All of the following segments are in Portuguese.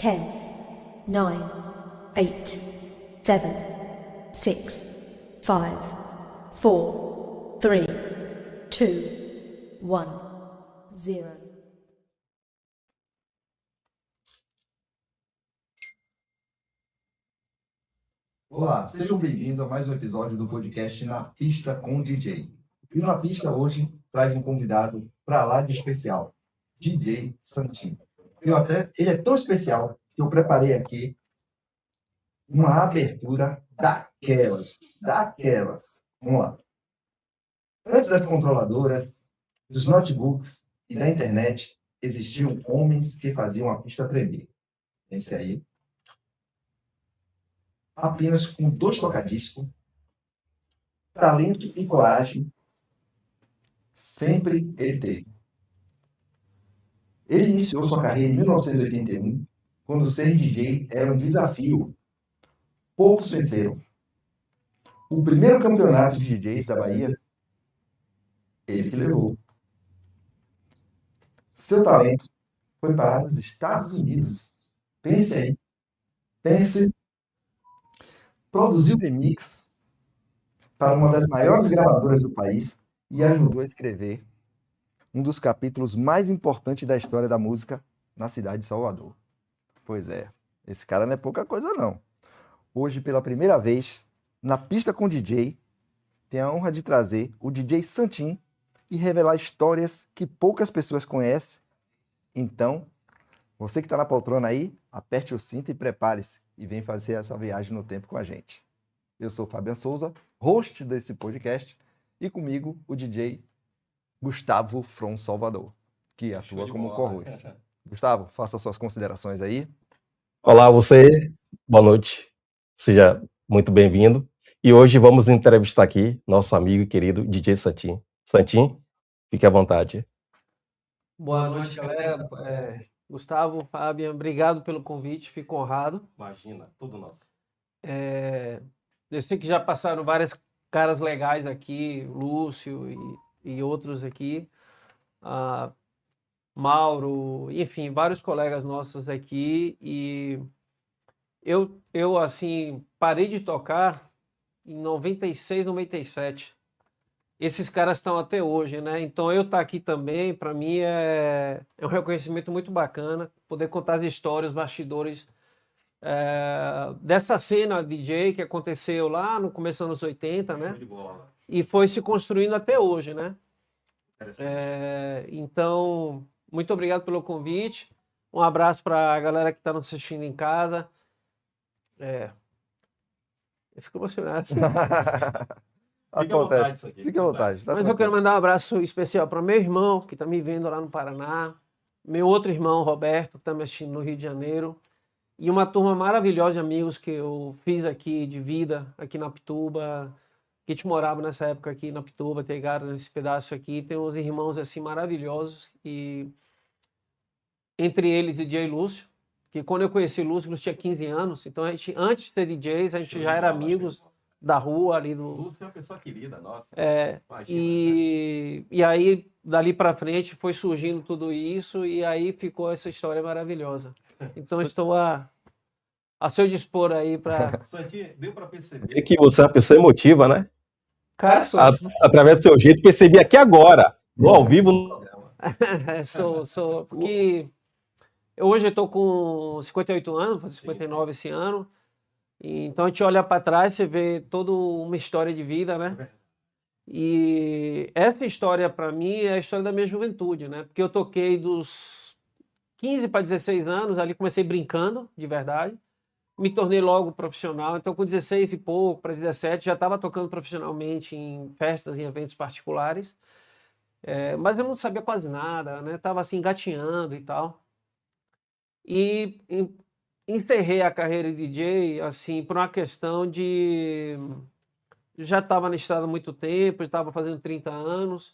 10, 9, 8, 7, 6, 5, 4, 3, 2, 1, 0. Olá, sejam bem-vindos a mais um episódio do podcast Na Pista com DJ. E Na Pista hoje traz um convidado para lá de especial, DJ Santinho. Ele é tão especial que eu preparei aqui uma abertura daquelas. Vamos lá. Antes das controladoras, dos notebooks e da internet, existiam homens que faziam a pista tremer. Esse aí, apenas com 2 tocadiscos, talento e coragem, sempre ele teve. Ele iniciou sua carreira em 1981, quando ser DJ era um desafio. Poucos venceram. O primeiro campeonato de DJs da Bahia, ele que levou. Seu talento foi parar nos Estados Unidos. Pense aí. Pense. Produziu remix para uma das maiores gravadoras do país e ajudou a escrever um dos capítulos mais importantes da história da música na cidade de Salvador. Pois é, esse cara não é pouca coisa não. Hoje, pela primeira vez, na Pista com DJ, tenho a honra de trazer o DJ Santinho e revelar histórias que poucas pessoas conhecem. Então, você que está na poltrona aí, aperte o cinto e prepare-se e vem fazer essa viagem no tempo com a gente. Eu sou Fabian Souza, host desse podcast, e comigo o DJ Gustavo From Salvador, que atua como co-host. Gustavo, faça suas considerações aí. Olá, você. Boa noite. Seja muito bem-vindo. E hoje vamos entrevistar aqui nosso amigo e querido DJ Santinho. Santinho, fique à vontade. Boa noite, galera. Gustavo, Fabian, obrigado pelo convite, fico honrado. Imagina, tudo nosso. Eu sei que já passaram várias caras legais aqui, Lúcio e outros aqui, Mauro, enfim, vários colegas nossos aqui, e eu assim, parei de tocar em 96, 97. Esses caras estão até hoje, né? Então eu estar aqui também, para mim, é um reconhecimento muito bacana, poder contar as histórias, os bastidores dessa cena DJ que aconteceu lá no começo dos anos 80, né? E foi se construindo até hoje, né? Então, muito obrigado pelo convite. Um abraço para a galera que está nos assistindo em casa. Eu fico emocionado. Acontece. Fique à vontade. Mas eu quero mandar um abraço especial para meu irmão, que está me vendo lá no Paraná. Meu outro irmão, Roberto, que está me assistindo no Rio de Janeiro. E uma turma maravilhosa de amigos que eu fiz aqui de vida, aqui na Pituba, que te morava nessa época aqui na Pituba, pegaram nesse pedaço aqui. Tem uns irmãos assim maravilhosos, e entre eles DJ Lúcio, que quando eu conheci o Lúcio tinha 15 anos, então a gente, antes de ser DJs, a gente já era amigos da rua ali do... Lúcio é uma pessoa querida, nossa. E aí, dali para frente, foi surgindo tudo isso, e aí ficou essa história maravilhosa. Então, estou a seu dispor aí para... Santinho, deu para perceber que você é uma pessoa emotiva, né? Cara, Através do seu jeito, percebi aqui agora, no ao vivo. sou, porque hoje eu estou com 58 anos, vou fazer 59 esse ano. Então a gente olha para trás, você vê toda uma história de vida, né? E essa história para mim é a história da minha juventude, né? Porque eu toquei dos 15 para 16 anos, ali comecei brincando, de verdade. Me tornei logo profissional, então com 16 e pouco para 17 já estava tocando profissionalmente em festas, em eventos particulares. Mas eu não sabia quase nada, né? Tava assim engatinhando e tal. E encerrei a carreira de DJ, assim, por uma questão de... Já estava na estrada há muito tempo, estava fazendo 30 anos,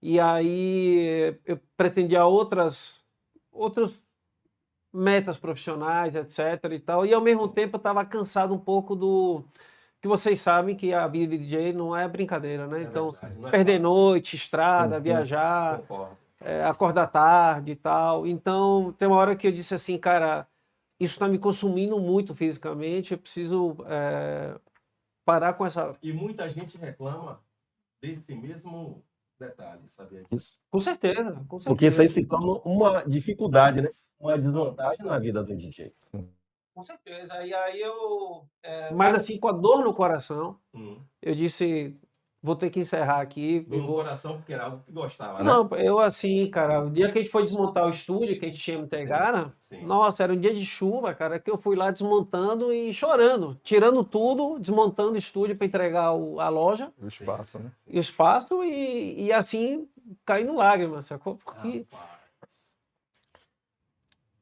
e aí eu pretendia outras metas profissionais, etc. e tal, e ao mesmo tempo eu estava cansado um pouco do... que vocês sabem que a vida de DJ não é brincadeira, né? Então, perder noite, estrada, viajar, acordar tarde e tal. Então, tem uma hora que eu disse assim, cara... isso está me consumindo muito fisicamente, eu preciso parar com essa... E muita gente reclama desse mesmo detalhe, sabia disso? Com certeza, com Porque isso aí certeza. se torna uma dificuldade, né? Uma desvantagem na vida do DJ. Com certeza. E aí mas assim, com a dor no coração, eu disse, vou ter que encerrar aqui. No coração, porque era algo que gostava, né? Não, eu assim, cara, o dia que a gente foi desmontar o estúdio, que a gente tinha em Tegara, sim. nossa, era um dia de chuva, cara, que eu fui lá desmontando e chorando, tirando tudo, desmontando o estúdio para entregar a loja. O espaço, né? E o espaço e assim, caindo lágrimas, sacou? Porque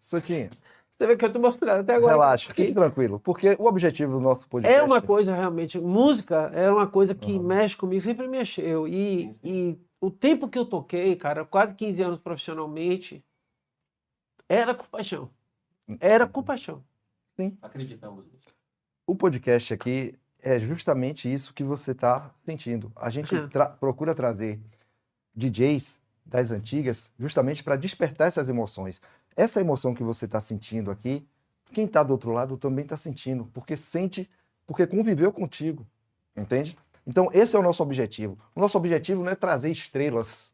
Santinho, você vê que eu tô emocionado até agora. relaxa, fique tranquilo, porque o objetivo do nosso podcast... É uma coisa realmente, música é uma coisa que mexe comigo, sempre mexeu. E o tempo que eu toquei, cara, quase 15 anos profissionalmente, era com paixão. Era com paixão. Sim. Acreditamos nisso. O podcast aqui é justamente isso que você está sentindo. A gente procura trazer DJs das antigas justamente para despertar essas emoções. Essa emoção que você está sentindo aqui, quem está do outro lado também está sentindo, porque sente, porque conviveu contigo, entende? Então, esse é o nosso objetivo. O nosso objetivo não é trazer estrelas,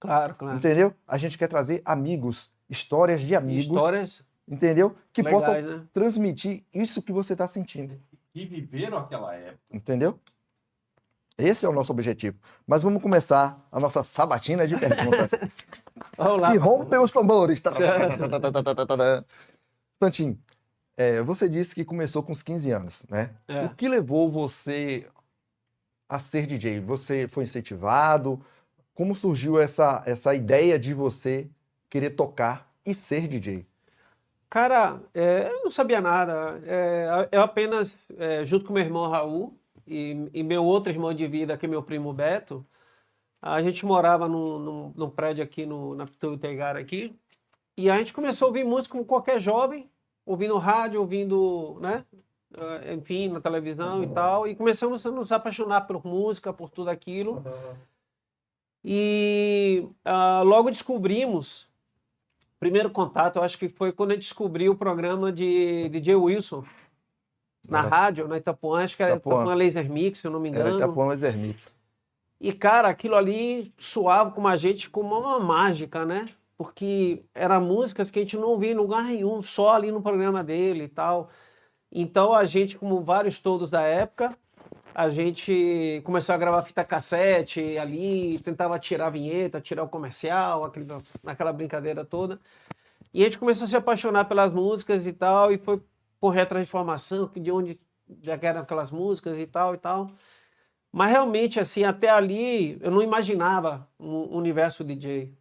Claro, claro. entendeu? A gente quer trazer amigos, histórias de amigos, Histórias entendeu? Que legais, possam né? transmitir isso que você está sentindo, E viveram aquela época. entendeu? Esse é o nosso objetivo. Mas vamos começar a nossa sabatina de perguntas. Vamos lá. E rompem os tambores. Santinho, você disse que começou com os 15 anos, né? É. O que levou você a ser DJ? Você foi incentivado? Como surgiu essa ideia de você querer tocar e ser DJ? Cara, eu não sabia nada. Eu apenas, junto com meu irmão Raul e meu outro irmão de vida, que é meu primo Beto, a gente morava num prédio aqui na Pituba Tegara aqui, e a gente começou a ouvir música como qualquer jovem, ouvindo rádio, ouvindo, né, enfim, na televisão e tal, e começamos a nos apaixonar por música, por tudo aquilo. E logo descobrimos, primeiro contato, eu acho que foi quando a gente descobriu o programa de DJ Wilson, na rádio, na Itapuã, acho que era Itapuã Laser Mix, se eu não me engano. Era Itapuã Laser Mix. E, cara, aquilo ali suava com a gente como uma mágica, né? Porque eram músicas que a gente não ouvia em lugar nenhum, só ali no programa dele e tal. Então a gente, como vários todos da época, a gente começou a gravar fita cassete ali, tentava tirar a vinheta, tirar o comercial, aquela brincadeira toda. E a gente começou a se apaixonar pelas músicas e tal, e foi correr atrás de informação, de onde já eram aquelas músicas e tal e tal. Mas realmente, assim, até ali, eu não imaginava um universo DJ.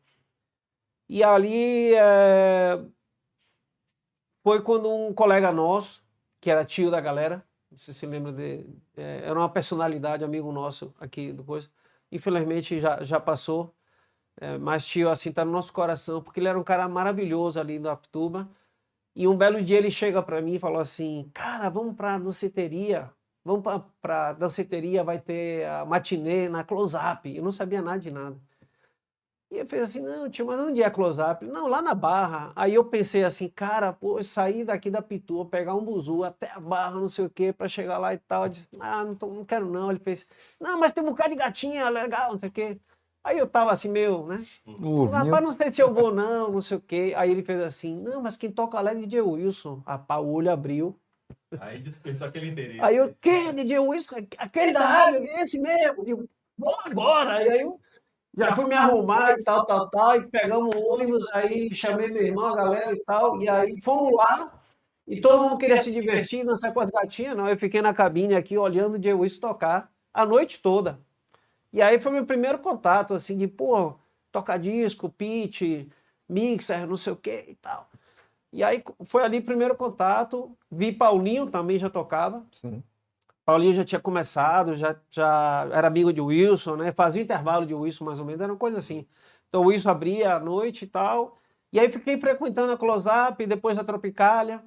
E ali foi quando um colega nosso, que era tio da galera, não sei se você lembra dele, era uma personalidade, amigo nosso aqui do coisa, infelizmente já passou, mas tio, assim, tá no nosso coração, porque ele era um cara maravilhoso ali no Apituba. E um belo dia ele chega para mim e falou assim, cara, vamos pra danceteria. Vamos para danceteria, vai ter a matinê na Close-Up. Eu não sabia nada de nada. E eu fiz assim, não, tio, mas onde é a Close-Up? Não, lá na Barra. Aí eu pensei assim, cara, pô, eu saí daqui da Pitua, pegar um buzu até a Barra, não sei o quê, para chegar lá e tal. Eu disse, não quero não. Ele fez, não, mas tem um bocado de gatinha, legal, não sei o quê. Aí eu tava assim, né? Rapaz, não sei se eu vou não sei o quê. Aí ele fez assim, não, mas quem toca lá é DJ Wilson. Rapaz, o olho abriu. Aí despertou aquele interesse. Aí eu, quem? DJ Wilson? Aquele da rádio, esse mesmo. Eu digo, vamos agora. Aí eu já fui me arrumar e tal, e pegamos o ônibus, aí chamei meu irmão, a galera e tal, e aí fomos lá, e todo mundo queria se divertir, dançar com as gatinhas, não. Eu fiquei na cabine aqui, olhando o DJ Wilson tocar a noite toda. E aí foi meu primeiro contato, assim, de, pô, tocar disco, pitch, mixer, não sei o que e tal. E aí foi ali o primeiro contato, vi Paulinho também já tocava. Sim. Paulinho já tinha começado, já era amigo de Wilson, né? Fazia intervalo de Wilson mais ou menos, era uma coisa assim. Então o Wilson abria à noite e tal. E aí fiquei frequentando a Close-Up, depois a Tropicália.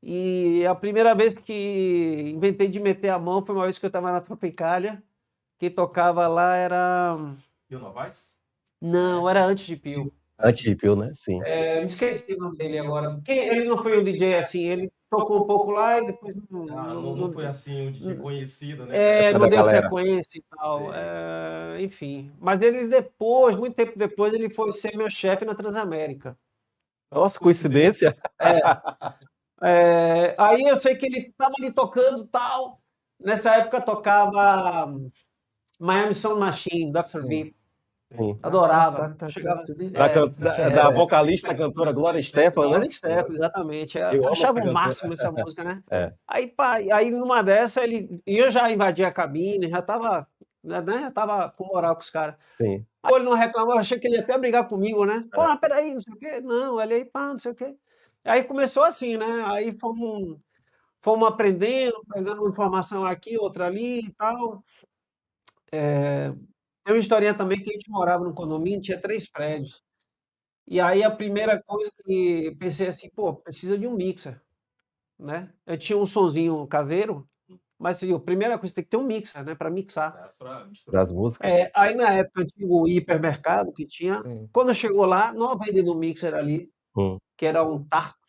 E a primeira vez que inventei de meter a mão foi uma vez que eu estava na Tropicália. Quem tocava lá era... Pio Novaes? Não, era antes de Pio. Antipio, né? Sim. Me esqueci o nome dele agora. Ele não foi um DJ assim, ele tocou um pouco lá e depois Não foi assim um DJ conhecido, né? Época não da deu galera. sequência e tal. Sei. Enfim. Mas ele depois, muito tempo depois, ele foi ser meu chefe na Transamérica. Nossa, coincidência. Aí eu sei que ele estava ali tocando tal. Nessa época tocava Miami Sound Machine, Dr. Sim. Beat. Sim. Chegava. Da vocalista, cantora Glória Estefan, né? Glória Estefan, exatamente. Eu Eu amo achava essa o máximo essa música, né? É. Aí numa dessa, e eu já invadi a cabine, já tava com moral com os caras. Sim. Aí ele não reclamava, eu achei que ele ia até brigar comigo, né? Pô, mas peraí, não sei o quê. Não, ele aí, pá, não sei o quê. Aí começou assim, né? Aí fomos aprendendo, pegando uma informação aqui, outra ali e tal. Tem uma historinha também que a gente morava num condomínio, tinha 3 prédios. E aí a primeira coisa que pensei assim, pô, precisa de um mixer, né? Eu tinha um sonzinho caseiro, mas assim, a primeira coisa tem que ter um mixer, né, para mixar. Das músicas. Aí na época tinha o hipermercado que tinha. Sim. Quando chegou lá, não vendendo um mixer ali, Hum. que era um Tarcos.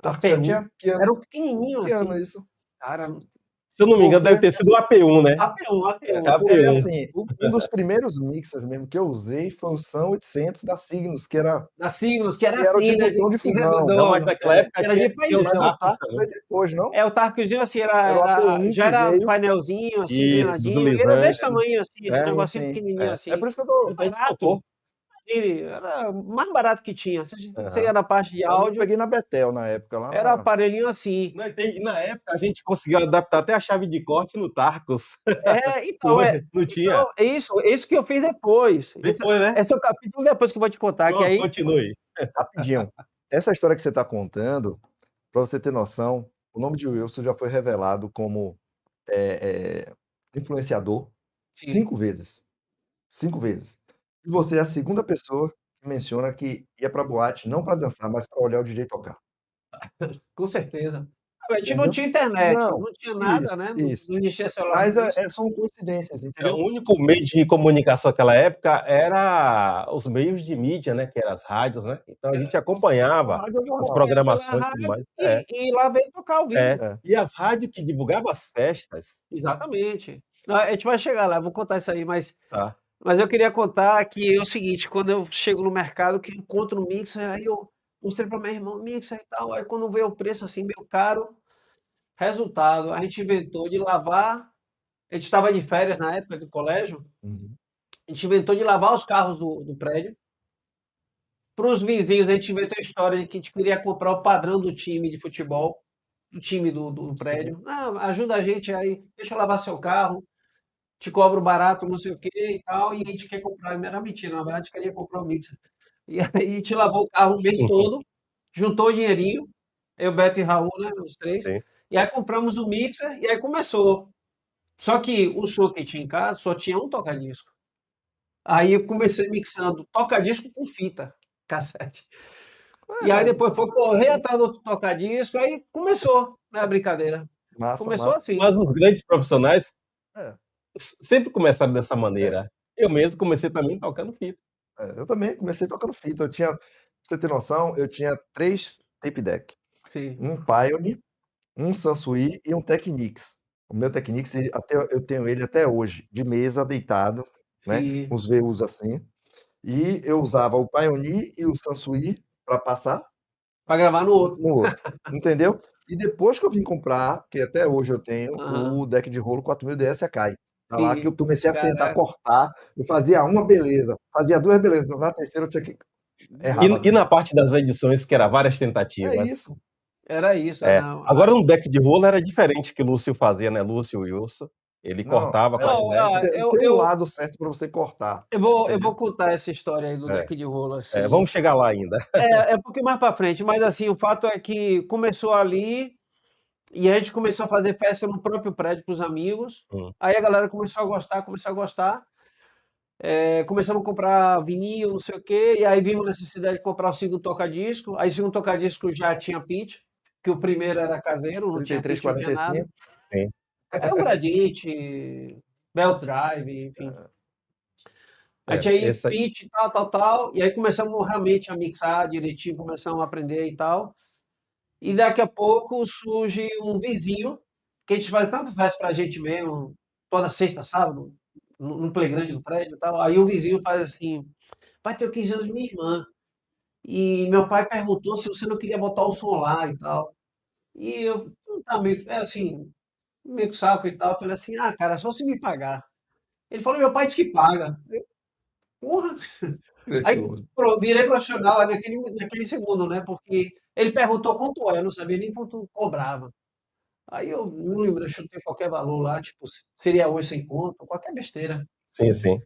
Já APU. tinha piano. Era um pequenininho Piano, assim. isso. Cara, Se eu não me engano, Porque- deve ter sido o AP1, né? APU. Porque, APU. assim, um dos primeiros mixers mesmo que eu usei foi o Sam 800 da Signos, que era Da Signos, que era Que era o assim, tipo né? tom de fogão. Não, mas naquela época Era de tinha painel. os mas o Tarcos Tarcos também. foi depois, não? O Tarcozinho assim, Era o APU já que era veio. painelzinho, assim, Isso, inclinadinho. Ele era deslizante. desse tamanho, assim, um É, negocinho sim. pequenininho assim. É por isso que eu tô. A gente Barato. tocou. Ele era o mais barato que tinha. Você Aham. ia na parte de Eu áudio, peguei na Betel na época lá. era um aparelhinho assim. E na época a gente conseguiu adaptar até a chave de corte no Tarcos. Então, Não tinha? é isso que eu fiz depois. Depois, né? Esse é o capítulo depois que eu vou te contar, que Não, aí continue. Rapidinho. Essa história que você está contando, para você ter noção, o nome de Wilson já foi revelado como influenciador Sim. 5 vezes. 5 vezes. E você é a segunda pessoa que menciona que ia pra boate não para dançar, mas para olhar o DJ tocar. com certeza. A gente Entendeu? não tinha internet, Não, não tinha nada, isso, né? isso. Não existia celular. Mas não existia. são coincidências, O entendeu? único meio de comunicação naquela época era os meios de mídia, né? Que eram as rádios, né? Então a gente acompanhava Rádio é jornal. as programações Pela e tudo mais. rádio, e lá veio tocar ao vivo. É. E as rádios que divulgavam as festas. Exatamente. A gente vai chegar lá, vou contar isso aí, mas Tá. eu queria contar que é o seguinte, quando eu chego no mercado, que encontro um mixer, aí eu mostrei para meu irmão, mixer e tal, aí quando veio o preço assim, meio caro, resultado, a gente inventou de lavar, a gente estava de férias na época do colégio, Uhum. a gente inventou de lavar os carros do prédio, para os vizinhos a gente inventou a história de que a gente queria comprar o padrão do time de futebol, do time do prédio, ajuda a gente aí, deixa eu lavar seu carro, te cobro barato, não sei o que e tal, e a gente quer comprar. Era mentira, na verdade, a gente queria comprar o mixer. E aí a gente lavou o carro o mês todo, juntou o dinheirinho, eu, Beto e Raul, né, os 3, Sim. e aí compramos o mixer, e aí começou. Só que o som que tinha em casa só tinha um toca-disco. Aí eu comecei mixando toca-disco com fita, cassete. E aí depois foi correr atrás do outro toca-disco, aí começou, né, a brincadeira. Massa, Começou massa. assim. Mas os grandes profissionais É. sempre começaram dessa maneira. Eu mesmo comecei também tocando fita. Eu também comecei tocando fita. Eu tinha, pra você ter noção, eu tinha 3 tape deck. Sim. Um Pioneer, um Sansui e um Technics. O meu Technics, eu tenho ele até hoje, de mesa, deitado, né? Sim. Os VUs assim. E eu usava o Pioneer e o Sansui para passar Pra gravar no outro. no outro, entendeu? E depois que eu vim comprar, que até hoje eu tenho, Aham. o deck de rolo 4000 DS Akai. Tá lá Sim. que eu comecei a tentar Caraca. cortar. Eu fazia uma beleza, fazia 2 belezas. Na terceira eu tinha que errar. E na parte das edições, que era várias tentativas. É isso. Era isso. É. Não. Agora, um deck de rolo era diferente que o Lúcio fazia, né? Lúcio e Wilson. Ele Não, cortava com a Não, gilete. Tem um lado certo para você cortar. eu vou contar essa história aí do deck de rolo, assim. Vamos chegar lá ainda. É um pouquinho mais pra frente, mas assim, o fato é que começou ali e a gente começou a fazer festa no próprio prédio pros amigos. Aí a galera começou a gostar. Começamos a comprar vinil, não sei o quê, e aí vimos a necessidade de comprar o segundo toca-disco. Aí o segundo toca-disco já tinha pitch, que o primeiro era caseiro, não tinha pitch, não tinha nada. 3345. Era um Gradient, Bell Drive, enfim. Aí É, tinha aí esse aí, pitch, tal, e aí começamos realmente a mixar direitinho, começamos a aprender e tal. E daqui a pouco surge um vizinho, que a gente faz tanto festa pra gente mesmo, toda sexta, sábado, no playground do prédio e tal. Aí o vizinho faz assim, vai ter o 15 anos de minha irmã. E meu pai perguntou se você não queria botar o som lá e tal. E eu, tá meio, assim, meio que saco e tal. Eu falei assim, ah, cara, só se me pagar. Ele falou, meu pai disse que paga. Eu, porra. Cresceu Aí o olho. virei profissional naquele segundo, né? Porque ele perguntou quanto é, eu não sabia nem quanto cobrava. Aí eu não lembro, eu chutei qualquer valor lá, tipo, seria hoje sem conto, qualquer besteira. sim, sim.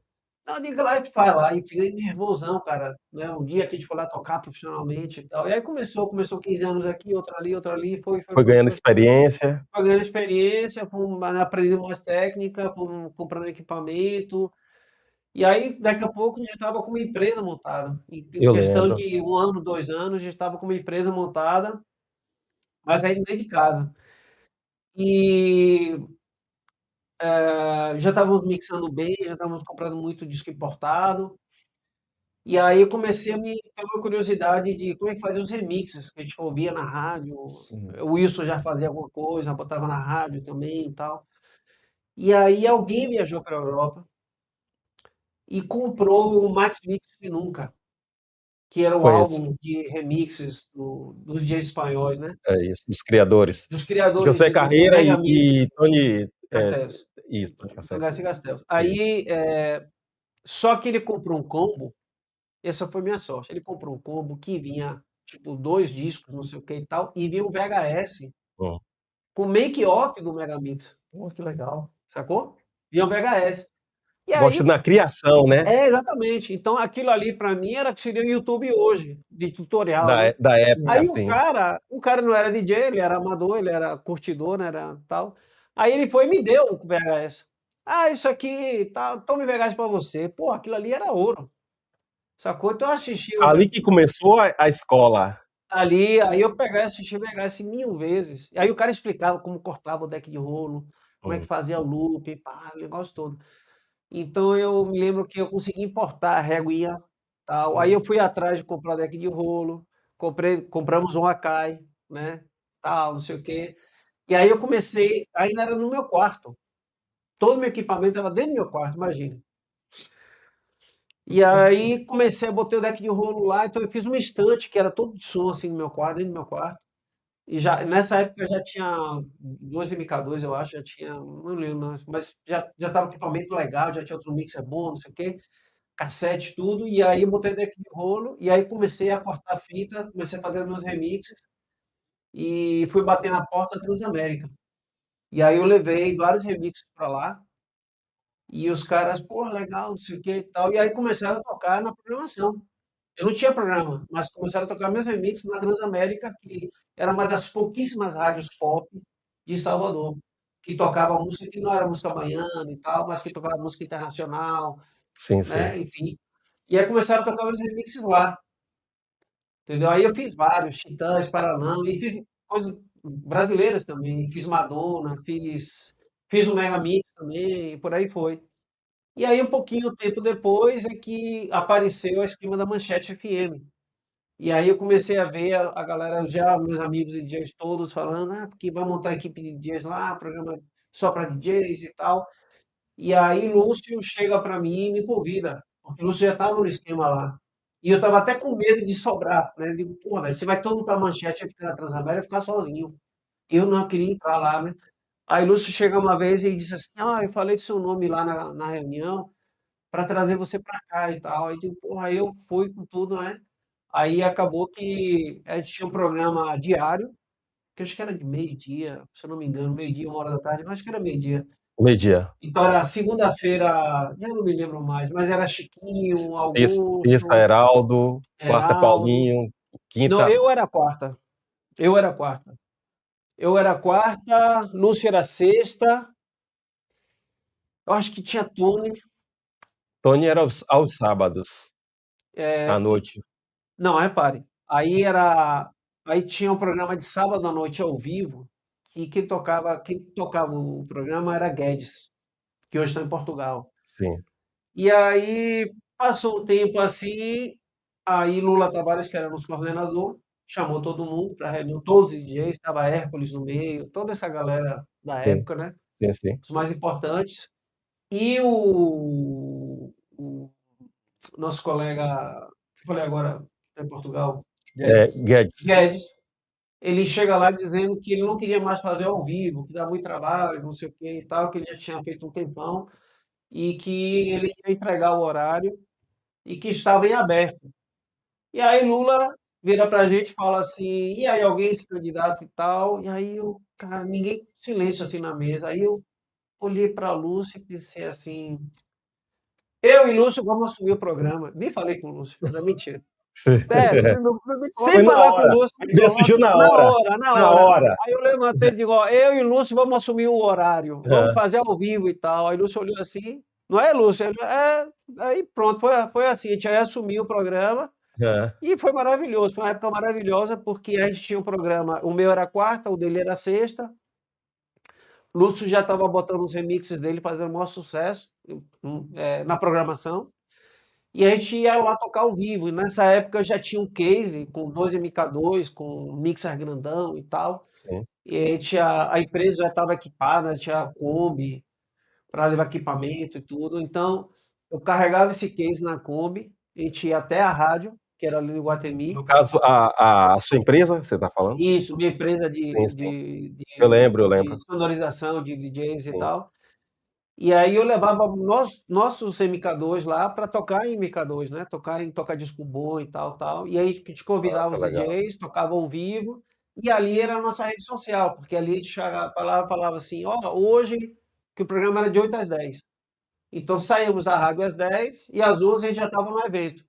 Não, diga lá, a gente vai lá, e fiquei nervosão, cara, né? Um dia que a gente foi lá tocar profissionalmente e tal. E aí começou 15 anos aqui, outro ali, Foi ganhando experiência. foi ganhando experiência, fomos aprendendo mais técnica, fomos comprando equipamento. E aí, daqui a pouco, a gente estava com uma empresa montada. Em Eu questão lembro. de 1 ano, 2 anos, a gente estava com uma empresa montada, mas aí dentro de casa. E já estávamos mixando bem, já estávamos comprando muito disco importado. E aí eu comecei a me ter uma curiosidade de como é que fazia os remixes, que a gente ouvia na rádio. Sim. O Wilson já fazia alguma coisa, botava na rádio também e tal. E aí alguém viajou para a Europa e comprou o Max Mix que Nunca, que era o Conheço. álbum de remixes dos DJs espanhóis, né? É isso, dos criadores. Dos criadores José do Carreira Mega Mix, e Tony. Castelos, Isso, do Cassete. Garcia Castelos. Isso. Aí, só que ele comprou um combo, essa foi minha sorte. Ele comprou um combo que vinha, tipo, 2 discos, não sei o que e tal, e vinha um VHS Hum. com make-off do Mega Mix, Pô, que legal. sacou? Vinha um VHS. E aí, Gosto na criação, né? exatamente. Então aquilo ali pra mim era que seria o YouTube hoje, de tutorial, né? Da época, Aí Sim. assim. o cara não era DJ, ele era amador, ele era curtidor, né, era tal. Aí ele foi e me deu o VHS. Ah, isso aqui, tá, toma o VHS pra você. Pô, aquilo ali era ouro, sacou? Então eu assisti o Ali que começou a escola. ali, aí eu pegava e assistia o VHS 1000 vezes. E aí o cara explicava como cortava o deck de rolo, como é que Hum. fazia o loop, pá, o negócio todo. Então eu me lembro que eu consegui importar a reguinha, tal. Aí Sim. eu fui atrás de comprar deck de rolo, compramos um Akai, né, tal, não sei o quê. E aí eu comecei, ainda era no meu quarto. Todo o meu equipamento estava dentro do meu quarto, imagina. E aí comecei a botar o deck de rolo lá, então eu fiz uma estante que era todo de som assim no meu quarto, dentro do meu quarto. E já nessa época já tinha 2 MK2, eu acho, já tinha, não lembro, mas já estava equipamento legal, já tinha outro mixer bom, não sei o quê. Cassete, tudo, e aí eu botei deck de rolo, e aí comecei a cortar fita, comecei a fazer meus remixes, e fui bater na porta da Transamérica. E aí eu levei vários remixes para lá, e os caras, pô, legal, não sei o que e tal, e aí começaram a tocar na programação. Eu não tinha programa, mas começaram a tocar meus remixes na Transamérica, que era uma das pouquíssimas rádios pop de Salvador, que tocava música que não era música baiana e tal, mas que tocava música internacional, Sim, sim. né, enfim. E aí começaram a tocar meus remixes lá. Entendeu? Aí eu fiz vários, Titãs, Paralama, e fiz coisas brasileiras também. Fiz Madonna, fiz o Mega Mix também, e por aí foi. E aí, um pouquinho tempo depois, é que apareceu a esquema da Manchete FM. E aí eu comecei a ver a galera, já meus amigos e DJs todos falando, ah, porque vai montar a equipe de DJs lá, programa só para DJs e tal. E aí Lúcio chega para mim e me convida, porque o Lúcio já estava no esquema lá. E eu estava até com medo de sobrar, né? Eu digo, pô, velho, você vai todo mundo para a Manchete, ficar na Transamérica, ficar sozinho. Eu não queria entrar lá, né? Aí Lúcio chega uma vez e disse assim, ah, eu falei do seu nome lá na reunião para trazer você para cá e tal. Aí eu digo, porra, aí eu fui com tudo, né? Aí acabou que a gente tinha um programa diário, que eu acho que era de meio-dia, se eu não me engano, meio-dia, 1 hora da tarde, mas acho que era meio-dia. Meio-dia. Então era segunda-feira, já não me lembro mais, mas era Chiquinho, Terça, Augusto, Heraldo. Quarta, Heraldo. Paulinho. Não, Quinta, eu era a quarta. Eu era a quarta. Eu era a quarta, Lúcio era a sexta. Eu acho que tinha Tony. Tony era aos sábados, à É, noite. não, repare. Aí tinha um programa de sábado à noite ao vivo, que quem tocava o programa era Guedes, que hoje está em Portugal. Sim. E aí Passou um tempo assim, aí Lula Tavares, que era nosso coordenador, chamou todo mundo para reunião, todos os DJs, estava Hércules no meio, toda essa galera da Sim, época, né? sim. Os mais importantes. E o nosso colega, que eu falei agora, em Portugal, Guedes. Guedes, ele chega lá dizendo que ele não queria mais fazer ao vivo, que dá muito trabalho, não sei o que e tal, que ele já tinha feito um tempão e que ele ia entregar o horário e que estava em aberto. E aí Lula vira pra gente e fala assim, e aí alguém se candidata e tal, e aí eu, cara, ninguém, silêncio assim na mesa, aí eu olhei pra Lúcio e pensei assim, eu e Lúcio vamos assumir o programa. Nem falei com o Lúcio, era mentira. Sério, sem Foi na falar com o hora. Lúcio, Ele decidiu na na hora. hora, na Na hora. hora. Aí eu levantei e digo, ó, eu e o Lúcio vamos assumir o horário, vamos fazer ao vivo e tal. Aí o Lúcio olhou assim, não é, Lúcio? Ele, aí pronto, foi assim, a gente aí assumiu o programa É. e foi maravilhoso, foi uma época maravilhosa porque a gente tinha um programa, o meu era quarta, o dele era sexta, Lúcio já estava botando os remixes dele, fazendo o maior sucesso na programação. E a gente ia lá tocar ao vivo. E nessa época eu já tinha um case com 2 MK2, com um mixer grandão e tal. Sim. E a empresa já estava equipada, tinha Kombi para levar equipamento e tudo. Então eu carregava esse case na Kombi, a gente ia até a rádio, que era ali no Guatemi. No caso, a sua empresa, você está falando? Isso, minha empresa Sim, sim. Eu lembro. de sonorização de DJs e Sim. tal. E aí eu levava nossos MK2 lá para tocar em MK2, né? Tocar disco bom e tal, tal. E aí a gente convidava Nossa, os legal. DJs, tocava ao vivo, e ali era a nossa rede social, porque ali a gente falava assim, ó, hoje, que o programa era de 8 às 10. Então saímos da rádio às 10 e às 11 a gente já estava no evento.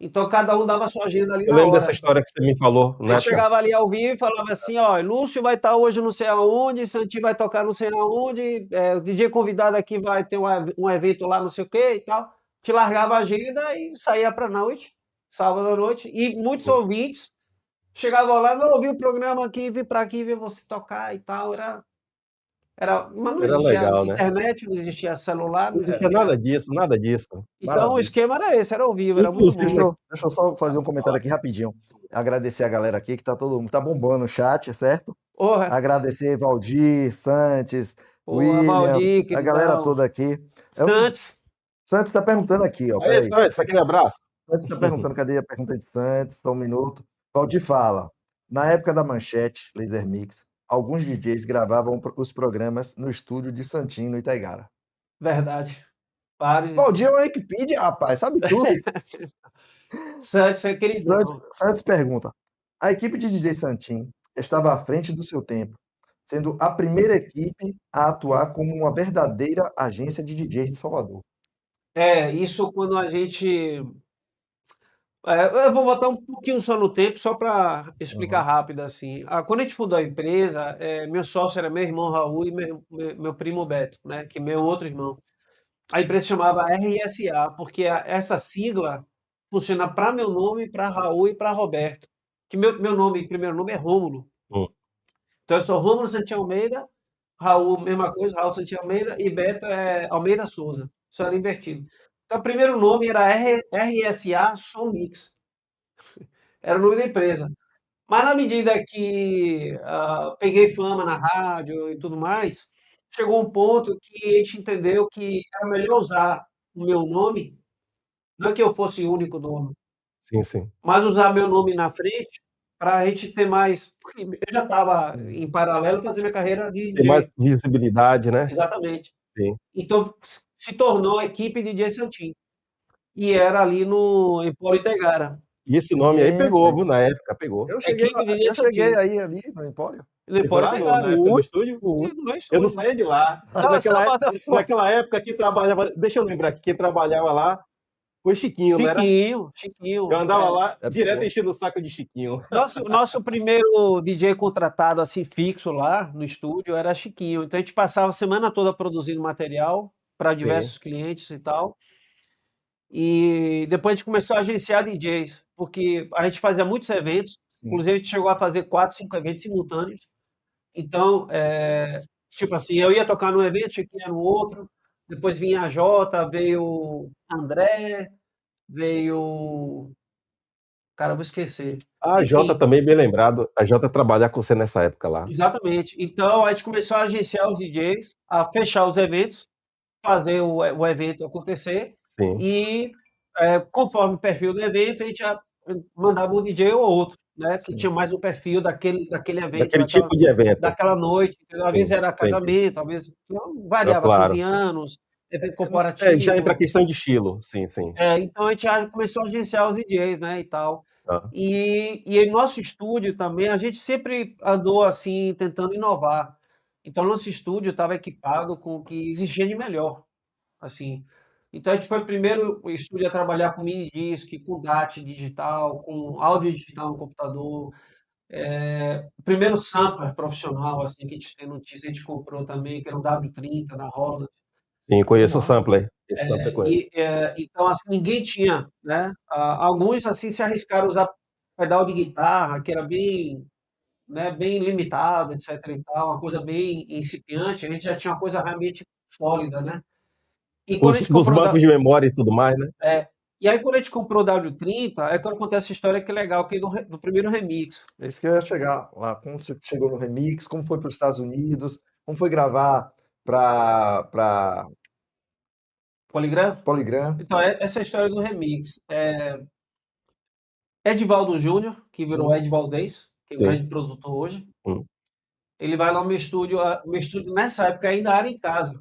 Então cada um dava a sua agenda ali Eu na lembro dessa hora. história que você me falou, Aí né? chegava ali ao vivo e falava assim, ó, Lúcio vai estar hoje não sei aonde, Santi vai tocar não sei aonde, o DJ convidado aqui vai ter um evento lá não sei o que e tal. Te largava a agenda e saía para noite, sábado à noite. E muitos ouvintes chegavam lá, não ouvi o programa aqui, vim para aqui ver você tocar e tal. Mas não Era existia legal, né? internet, não existia celular, não Não existia existia. nada disso, nada disso. Então o Maravilha. esquema era esse, era ao vivo, era muito Inclusive, bom. Deixa eu só fazer um comentário aqui rapidinho. Agradecer a galera aqui que tá todo mundo, tá bombando o chat, certo? Porra, Agradecer Valdir, Santos, porra, William, Valdir, a galera queridão. toda aqui. Santos. Santos tá perguntando aqui, ó. Aí, Peraí. Santos, aquele abraço. Santos tá perguntando, cadê a pergunta de Santos? Só um minuto. Valdir fala. Na época da Manchete, Laser Mix, alguns DJs gravavam os programas no estúdio de Santinho, no Itaigara. Verdade. Vários. Valdir é uma Wikipedia, rapaz, sabe tudo. Santos é queridão. Santos pergunta: a equipe de DJ Santinho estava à frente do seu tempo, sendo a primeira equipe a atuar como uma verdadeira agência de DJs de Salvador. Isso quando a gente. Eu vou voltar um pouquinho só no tempo, só para explicar rápido assim. Quando a gente fundou a empresa, meu sócio era meu irmão Raul e meu primo Beto, né? Que é meu outro irmão. A empresa chamava RSA, porque essa sigla funciona para meu nome, para Raul e para Roberto. Que meu nome, primeiro nome é Rômulo. Então eu sou Rômulo Santinho Almeida, Raul, mesma coisa, Raul Santinho Almeida, e Beto é Almeida Souza. Isso era invertido. Então o primeiro nome era RSA Som Mix. Era o nome da empresa. Mas na medida que peguei fama na rádio e tudo mais, chegou um ponto que a gente entendeu que era melhor usar o meu nome, não que eu fosse o único dono, Sim, sim. mas usar meu nome na frente para a gente ter mais. Porque eu já estava em paralelo fazendo minha carreira de Tem mais visibilidade, né? Exatamente. Sim. Então se tornou a equipe de DJ Santinho. E era ali no Empório Itegara. E esse nome aí pegou, viu? Na época, pegou. Eu cheguei aí ali no Empório. No Empório Na Itegara. época do estúdio? Eu não saía de lá. Naquela época, quem trabalhava... Deixa eu lembrar aqui, quem trabalhava lá foi Chiquinho, não era? Chiquinho. Eu andava lá direto enchendo o saco de Chiquinho. Nosso primeiro DJ contratado, assim, fixo lá no estúdio era Chiquinho. Então a gente passava a semana toda produzindo material para diversos clientes e tal. E depois a gente começou a agenciar DJs, porque a gente fazia muitos eventos, inclusive a gente chegou a fazer 4, 5 eventos simultâneos. Então, tipo assim, eu ia tocar num evento, Chiquinho no outro, depois vinha a Jota, veio André, veio. Cara, eu vou esquecer. A Jota Enfim, também, bem lembrado. A Jota trabalhar com você nessa época lá. exatamente. Então a gente começou a agenciar os DJs, a fechar os eventos, fazer o evento acontecer Sim. e, conforme o perfil do evento, a gente já mandava um DJ ou outro, né, que Sim. tinha mais o perfil daquele evento, Daquele tipo de evento. daquela noite. Entendeu? Às vezes Sim, era entendi. casamento, às vezes não, É variava, claro. 15 anos, evento Já corporativo. entra a questão de estilo. Sim, sim. Então a gente já começou a agenciar os DJs, né, e tal. Ah, E em nosso estúdio também, a gente sempre andou assim, tentando inovar. Então, nosso estúdio estava equipado com o que existia de melhor, assim. Então, a gente foi o primeiro estúdio a trabalhar com mini disc, com DAT digital, com áudio digital no computador. O primeiro sampler profissional, assim, que a gente tem notícia, a gente comprou também, que era um W30 da Roland. sim, conheço o Nossa. sampler. Esse sampler eu conheço. Então, assim, ninguém tinha, né? Alguns, assim, se arriscaram a usar pedal de guitarra, que era bem, né, bem limitado, etc e tal, uma coisa bem incipiente, a gente já tinha uma coisa realmente sólida, né? E quando a gente Os comprou bancos de memória e tudo mais, né? e aí quando a gente comprou o W30, é quando acontece essa história que é legal, que é do primeiro remix. É isso que eu ia chegar lá. Como você chegou no remix, como foi para os Estados Unidos, como foi gravar para Polygram? Polygram. Então, essa é a história do remix. Edivaldo Júnior, que virou Sim. Ed Valdez, que é o Sim. grande produtor hoje, Hum. ele vai lá no meu estúdio, o meu estúdio nessa época ainda era em casa.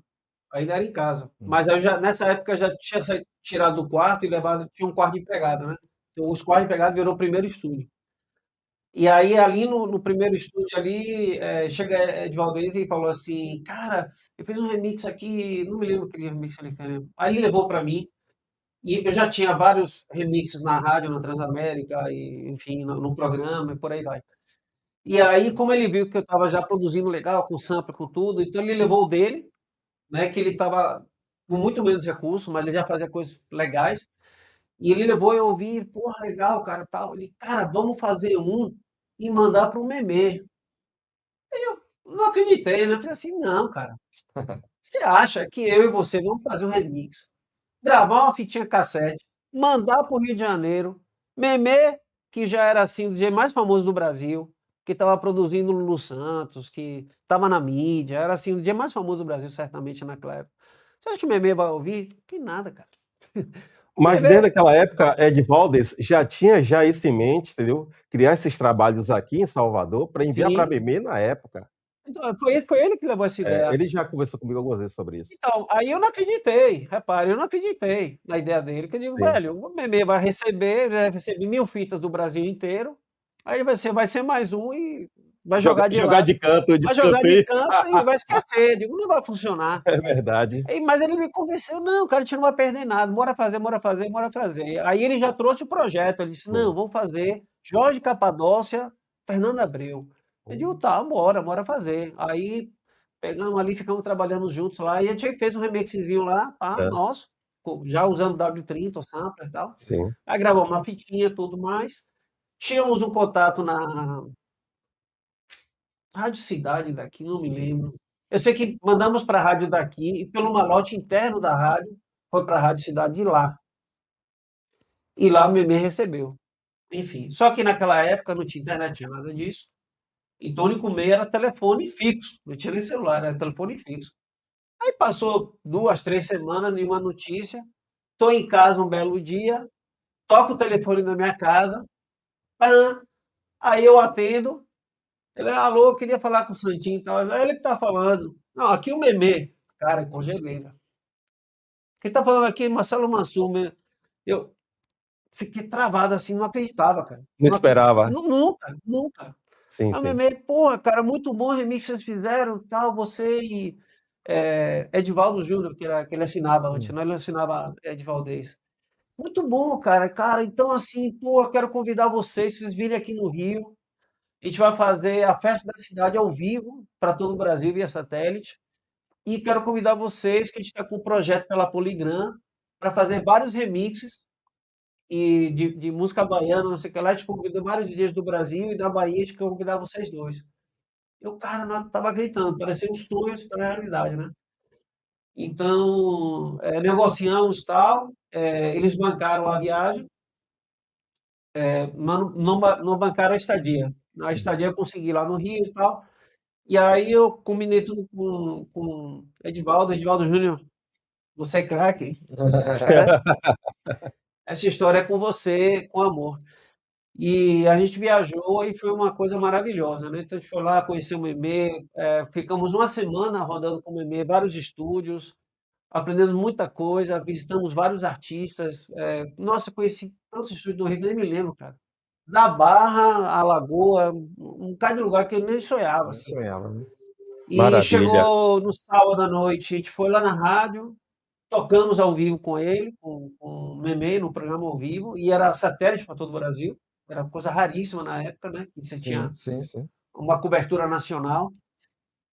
Ainda era em casa. Mas eu já, nessa época, já tinha tirado do quarto e levado, tinha um quarto de empregado, né? Então, os quartos de empregado virou o primeiro estúdio. E aí, ali no primeiro estúdio ali, chega Ed Valdez e falou assim, cara, eu fiz um remix aqui, não me lembro que remix ele fez. Aí ele levou para mim, e eu já tinha vários remixes na rádio, na Transamérica, e, enfim, no programa, e por aí vai. E aí, como ele viu que eu estava já produzindo legal, com sample, com tudo, então ele levou o dele, né, que ele estava com muito menos recurso, mas ele já fazia coisas legais. E ele levou eu ouvir, porra, legal, cara, tal. Ele, cara, vamos fazer um e mandar para o Memê. Não acreditei, né? Eu falei assim, não, cara. Você acha que eu e você vamos fazer um remix, gravar uma fitinha cassete, mandar para o Rio de Janeiro, Memê, que já era assim o DJ mais famoso do Brasil, que estava produzindo Lulu Santos, que estava na mídia, era assim o DJ mais famoso do Brasil, certamente naquela época. Você acha que o Memê vai ouvir? Que nada, cara. Mas Memê, desde aquela época, Ed Valdez já tinha isso em mente, entendeu? Criar esses trabalhos aqui em Salvador para enviar para sim. Memê na época. Então, foi ele que levou essa ideia. Ele já conversou comigo algumas vezes sobre isso. Então, aí eu não acreditei, repare, eu não acreditei na ideia dele, que eu digo, Sim. velho, o Memê vai receber, já recebi 1000 fitas do Brasil inteiro, aí vai ser mais um e vai jogar de Jogar lado, de canto, de vai jogar de escanteio. canto e vai esquecer, eu digo, não vai funcionar. É verdade. Mas ele me convenceu, não, cara, a gente não vai perder nada, bora fazer, bora fazer, bora fazer. Aí ele já trouxe o projeto, ele disse, não, vamos fazer Jorge Capadócia, Fernando Abreu. Eu digo, tá, bora fazer. Aí pegamos ali, ficamos trabalhando juntos lá, e a gente fez um remixzinho lá, tá, É. nosso, já usando o W30, o sampler e tal. Sim. Aí gravamos uma fitinha e tudo mais. Tínhamos um contato na Rádio Cidade daqui, não me lembro. Eu sei que mandamos para a rádio daqui, e pelo malote interno da rádio, foi para a Rádio Cidade de lá. E lá o Memê recebeu. Enfim, só que naquela época não tinha internet, tinha nada disso. Então o único meio era telefone fixo, não tinha nem celular, era telefone fixo. Aí passou 2, 3 semanas, nenhuma notícia. Estou em casa um belo dia, toco o telefone na minha casa, pã, aí eu atendo. Ele, alô, queria falar com o Santinho e tal. É ele que tá falando. Não, aqui o Memê. Cara, eu congelei, velho. Quem tá falando aqui é Marcelo Mansur. Eu fiquei travado assim, não acreditava, cara. Não esperava. Nunca, nunca. Sim, Aí o sim. Memê, porra, cara, muito bom o remix que vocês fizeram, tal, você e Edivaldo Júnior, que ele assinava antes, né? Ele assinava Ed Valdez. Muito bom, cara. Cara, então assim, pô, eu quero convidar vocês virem aqui no Rio. A gente vai fazer a festa da cidade ao vivo para todo o Brasil via satélite. E quero convidar vocês, que a gente está com um projeto pela Poligram, para fazer vários remixes e de música baiana, não sei o que lá. A gente convidou vários DJs do Brasil e da Bahia, a gente quer convidar vocês dois. Eu, cara, não estava gritando, parecia um sonho, se tornar realidade, né? Então, negociamos tal, eles bancaram a viagem, mas não bancaram a estadia. A estadia eu consegui lá no Rio e tal. E aí eu combinei tudo com Edivaldo Júnior, você é craque, hein? Essa história é com você, com amor. E a gente viajou e foi uma coisa maravilhosa, né? Então a gente foi lá, conheceu o Memê, ficamos uma semana rodando com o Memê, vários estúdios, aprendendo muita coisa, visitamos vários artistas. Nossa, conheci tantos estúdios do Rio que nem me lembro, cara. Da Barra à Lagoa, um bocado de lugar que eu nem sonhava, Nem assim. sonhava, né? E Maravilha. chegou no sábado à noite, a gente foi lá na rádio, tocamos ao vivo com ele, com o Memê, no programa ao vivo, e era satélite para todo o Brasil. Era coisa raríssima na época, né? Que você tinha Sim. uma cobertura nacional.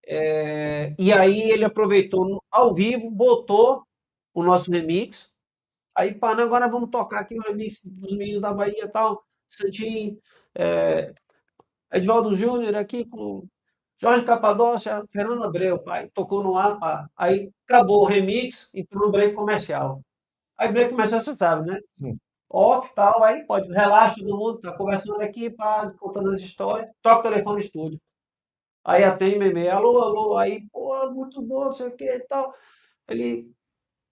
E aí ele aproveitou ao vivo, botou o nosso remix. Aí, pá, agora vamos tocar aqui o remix dos meninos da Bahia e tal. Santinho, Edivaldo Júnior aqui com Jorge Capadócia, Fernando Abreu, pai. Tocou no ar, pá. Aí acabou o remix e entrou no break comercial. Aí break comercial, você sabe, né? Sim. Off, tal, aí pode, relaxa todo mundo, tá conversando aqui, pá, contando as histórias, toca o telefone no estúdio. Aí atende Memê, alô, aí, pô, muito bom, não sei o que e tal. Ele,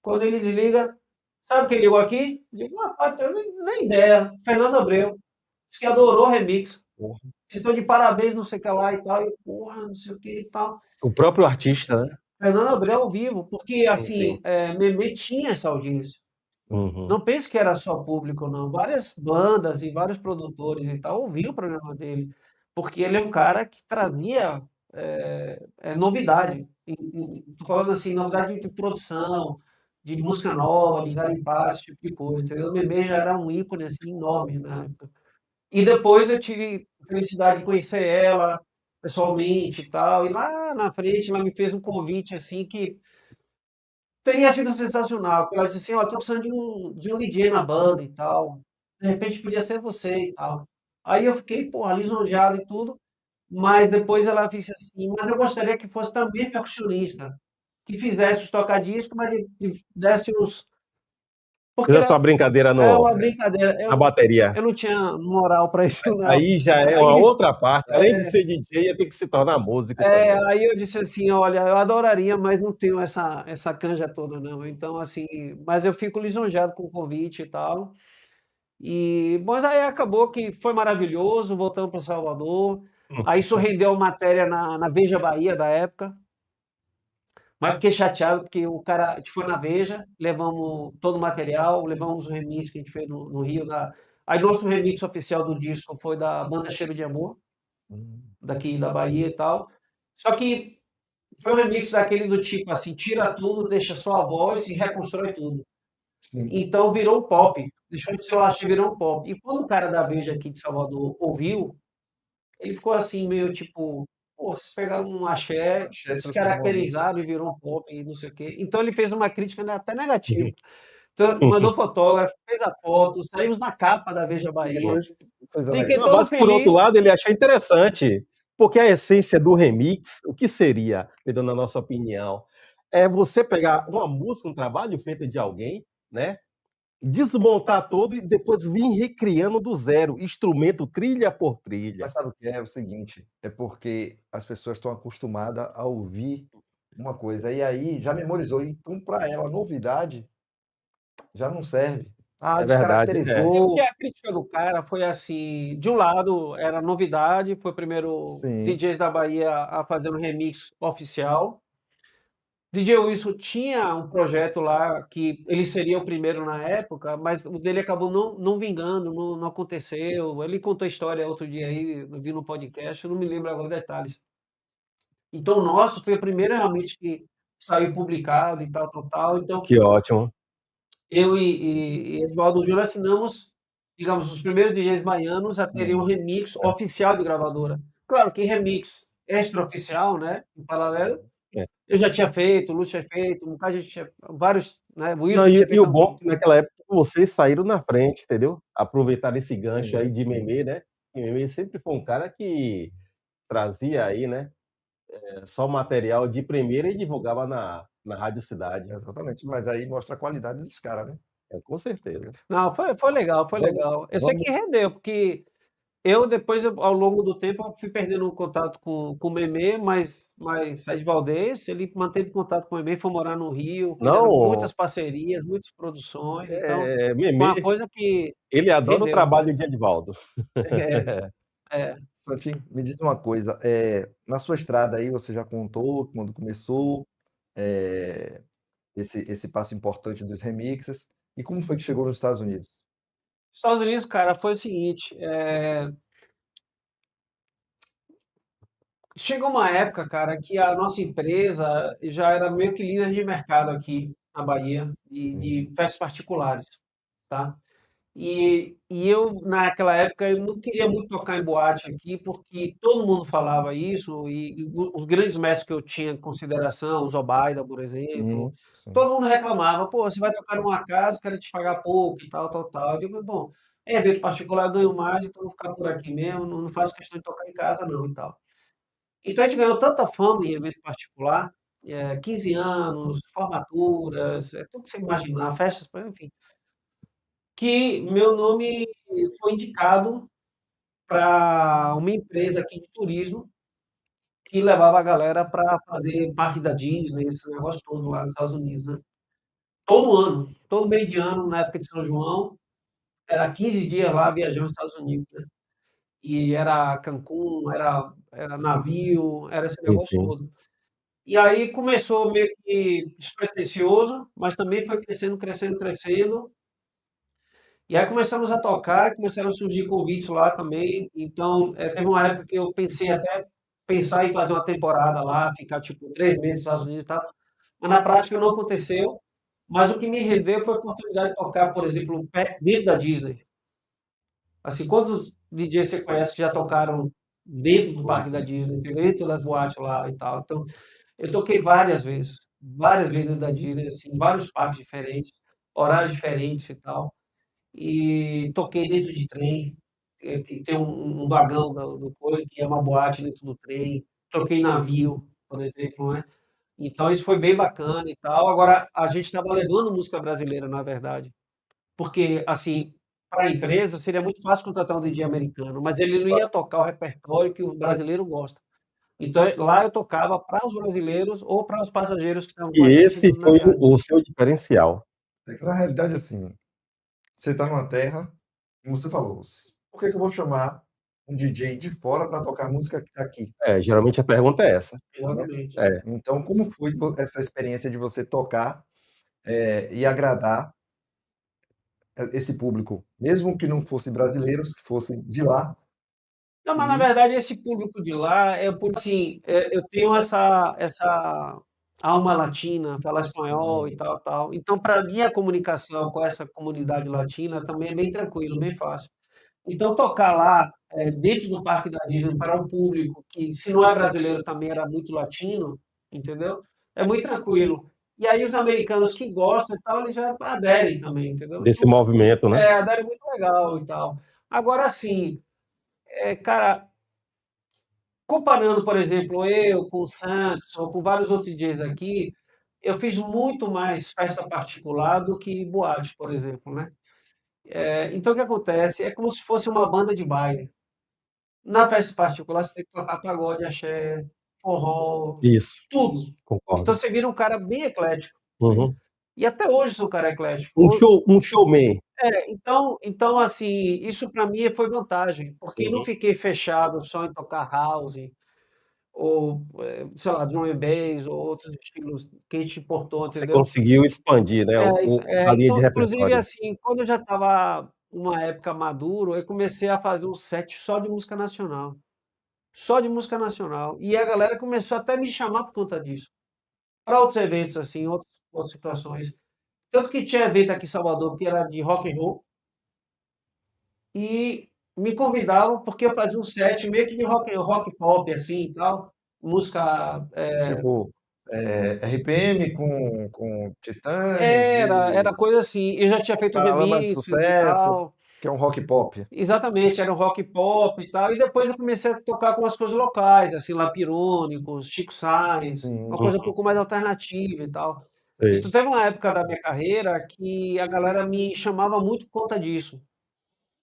quando ele desliga, sabe quem ligou aqui? Eu digo, rapaz, tenho nem ideia. Fernando Abreu. Disse que adorou o remix. Porra. Vocês estão de parabéns, não sei o que lá e tal. E, porra, não sei o que e tal. O próprio artista, né? Fernando Abreu ao vivo, porque, assim, Sim. Memê tinha essa audiência. Uhum. Não pense que era só público, não. Várias bandas e vários produtores e tal ouviam o programa dele, porque ele é um cara que trazia novidade. Estou falando assim, novidade de produção, de música nova, de garimpar, esse tipo de coisa, entendeu? O Memê já era um ícone assim, enorme na época. E depois eu tive a felicidade de conhecer ela pessoalmente e tal, e lá na frente ela me fez um convite assim que teria sido sensacional, porque ela disse assim: "Ó, tô precisando de um DJ na banda e tal, de repente podia ser você e tal". Aí eu fiquei, porra, lisonjeado e tudo, mas depois ela disse assim: "Mas eu gostaria que fosse também percussionista, que fizesse os toca-discos, mas que desse os". Porque Fizesse uma brincadeira é uma brincadeira, na bateria. eu não tinha moral para isso não. Aí já é uma Aí outra parte. Além de ser DJ, ia ter que se tornar músico também. aí eu disse assim: "Olha, eu adoraria, mas não tenho essa canja toda não". Então, assim, mas eu fico lisonjeado com o convite e tal. Mas aí acabou que foi maravilhoso, voltamos para Salvador. Aí isso rendeu matéria na Veja Bahia da época. Mas fiquei chateado porque a gente foi na Veja, levamos todo o material, levamos o remix que a gente fez no Rio. Aí nosso remix oficial do disco foi da banda Cheiro de Amor, daqui da Bahia e tal. Só que foi um remix daquele do tipo assim, tira tudo, deixa só a voz e reconstrói tudo. Sim. Então virou um pop, deixou de ser um axé, virou um pop. E quando o cara da Veja aqui de Salvador ouviu, ele ficou assim meio tipo, pô, vocês pegaram um axé, Axé descaracterizaram e virou um pop e não sei o quê. Então ele fez uma crítica, né, até negativa. Então mandou fotógrafo, fez a foto, saímos na capa da Veja Bahia. Coisa Fiquei legal. Não, todo mas por outro feliz. lado, ele achou interessante, porque a essência do remix, o que seria, dando a nossa opinião, é você pegar uma música, um trabalho feito de alguém, né? Desmontar todo e depois vir recriando do zero, instrumento trilha por trilha. Mas sabe o que é? O seguinte, é porque as pessoas estão acostumadas a ouvir uma coisa, e aí já memorizou. Então, para ela, novidade já não serve. Ah, É verdade, Porque descaracterizou. a crítica do cara foi assim, de um lado era novidade, foi o primeiro Sim. DJs da Bahia a fazer um remix oficial. DJ Wilson tinha um projeto lá que ele seria o primeiro na época, mas o dele acabou não vingando, não aconteceu. Ele contou a história outro dia aí, eu vi no podcast, eu não me lembro agora detalhes. Então o nosso foi o primeiro realmente que saiu publicado e tal. Então Que ótimo. eu e Edvaldo Júnior assinamos, digamos, os primeiros DJs baianos a terem um remix oficial de gravadora. Claro que remix extraoficial, né, em paralelo, É. eu já tinha feito, o Lúcio tinha feito, um bocado de gente tinha, vários, né, o Não, Wilson tinha e feito o bom é que naquela época vocês saíram na frente, entendeu? Aproveitaram esse gancho aí de Sim. Memê, né? E Memê sempre foi um cara que trazia aí, né? Só material de primeira e divulgava Na Rádio Cidade. Exatamente. Mas aí mostra a qualidade dos caras, né? Com certeza. Não, foi legal, foi Vamos- legal. Eu sei vamos- que rendeu, porque depois, ao longo do tempo, eu fui perdendo o contato com o Memê, mas Sérgio Valdez, ele manteve contato com o Memê, foi morar no Rio, fizeram Não, muitas parcerias, muitas produções, então foi Memê, uma coisa que ele adora o rendeu. trabalho de Edivaldo. É, Santinho, me diz uma coisa. Na sua estrada aí, você já contou quando começou é, esse passo importante dos remixes. E como foi que chegou nos Estados Unidos? Estados Unidos, cara, foi o seguinte, chegou uma época, cara, que a nossa empresa já era meio que líder de mercado aqui na Bahia, de festas particulares, tá? E eu, naquela época, eu não queria muito tocar em boate aqui, porque todo mundo falava isso, e os grandes mestres que eu tinha em consideração, o Zobaida, por exemplo, Sim. todo mundo reclamava, pô, você vai tocar numa casa, quero te pagar pouco e tal, tal, tal. Eu digo, bom, é evento particular, eu ganho mais, então eu vou ficar por aqui mesmo, não faço questão de tocar em casa não e tal. Então a gente ganhou tanta fama em evento particular, 15 anos, formaturas, tudo que você imaginar, festas, enfim, que meu nome foi indicado para uma empresa aqui de turismo que levava a galera para fazer parque da Disney, esse negócio todo lá nos Estados Unidos, né? Todo ano, todo meio de ano, na época de São João, era 15 dias lá viajando nos Estados Unidos, né? E era Cancún, era navio, era esse Sim, negócio sim. todo. E aí começou meio que despretensioso, mas também foi crescendo, crescendo, crescendo. E aí começamos a tocar, começaram a surgir convites lá também. Então, teve uma época que eu pensei até pensar em fazer uma temporada lá, ficar tipo 3 meses nos Estados Unidos e tal. Mas na prática não aconteceu. Mas o que me rendeu foi a oportunidade de tocar, por exemplo, dentro da Disney. Assim, quantos DJs você conhece que já tocaram dentro do parque da Disney, dentro das boates lá e tal? Então, eu toquei várias vezes dentro da Disney, assim, vários parques diferentes, horários diferentes e tal. E toquei dentro de trem, que tem um vagão do coisa, que é uma boate dentro do trem. Toquei em navio, por exemplo, né? Então isso foi bem bacana e tal. Agora, a gente estava levando música brasileira, na verdade, porque, assim, para a empresa seria muito fácil contratar um DJ americano, mas ele não ia tocar o repertório que o brasileiro gosta. Então, lá eu tocava para os brasileiros ou para os passageiros que estavam com a E gente esse na foi viagem. o seu diferencial. Na realidade, assim, você está numa terra, como você falou, por que eu vou chamar um DJ de fora para tocar música que está aqui? Geralmente a pergunta é essa. Exatamente. Então, como foi essa experiência de você tocar e agradar esse público, mesmo que não fossem brasileiros, que fossem de lá? Não, mas na verdade esse público de lá é por assim, eu tenho essa alma latina, falar espanhol e tal, tal. Então, para mim, a comunicação com essa comunidade latina também é bem tranquilo, bem fácil. Então, tocar lá, dentro do Parque da Disney, para um público que, se não é brasileiro, também era muito latino, entendeu? É muito tranquilo. E aí os americanos que gostam e tal, eles já aderem também, entendeu? Desse Então, movimento, né? aderem muito legal e tal. Agora, sim, cara, comparando, por exemplo, eu com o Santos ou com vários outros DJs aqui, eu fiz muito mais festa particular do que boate, por exemplo, né? Então o que acontece? É como se fosse uma banda de baile. Na festa particular você tem que tocar pagode, axé, forró, Isso, tudo. concordo. Então você vira um cara bem eclético. Uhum. E até hoje sou um cara eclético. Um showman. Então assim, isso para mim foi vantagem, porque não Uhum. fiquei fechado só em tocar house, ou, sei lá, drum and bass, ou outros estilos que a gente importou, Você entendeu? conseguiu expandir, né, a linha de Então, inclusive, repertório. assim, quando eu já estava uma época maduro, eu comecei a fazer um set só de música nacional. Só de música nacional. E a galera começou até a me chamar por conta disso. Para outros eventos, assim, outras situações. Tanto que tinha evento aqui em Salvador que era de rock and roll, e me convidavam porque eu fazia um set meio que de rock pop, assim, e tal. Música, Tipo, RPM com Titãs era e coisa assim. Eu já tinha feito Paralamas de remixes e Sucesso. tal. Que é um rock pop. Exatamente, era um rock pop e tal. E depois eu comecei a tocar com as coisas locais, assim, Lapirônicos, Chico Sainz, uma coisa um pouco mais alternativa e tal. Sei. Então teve uma época da minha carreira que a galera me chamava muito por conta disso.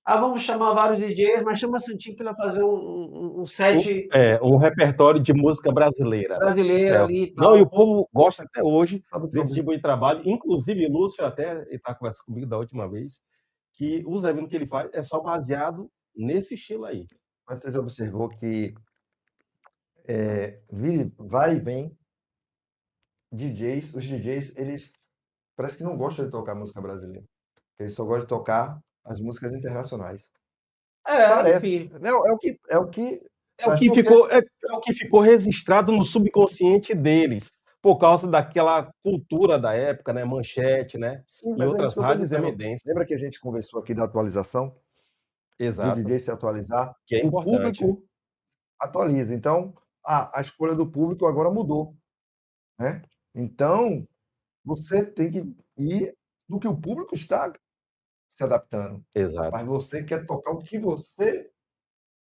Ah, vamos chamar vários DJs, mas chama Santinho para fazer um set Um repertório de música brasileira. brasileiro ali e Não, e o tal. povo gosta até hoje Sabe o que desse eu tipo de trabalho. Inclusive, Lúcio até está conversando comigo da última vez, que os eventos que ele faz é só baseado nesse estilo aí. Mas você já observou que vai e vem os DJs, eles parece que não gostam de tocar música brasileira. Eles só gostam de tocar as músicas internacionais. Parece. Enfim. Não, é o que É o Mas que por quê? ficou, é o que ficou registrado no subconsciente deles, por causa daquela cultura da época, né? Manchete, né? Sim, E mas é outras isso que eu tô rádios dizendo. estadunidenses. Lembra que a gente conversou aqui da atualização, do Exato. DJ se atualizar? Que é O importante. público atualiza. Então, a escolha do público agora mudou, né? Então, você tem que ir no que o público está se adaptando. Exato. Mas você quer tocar o que você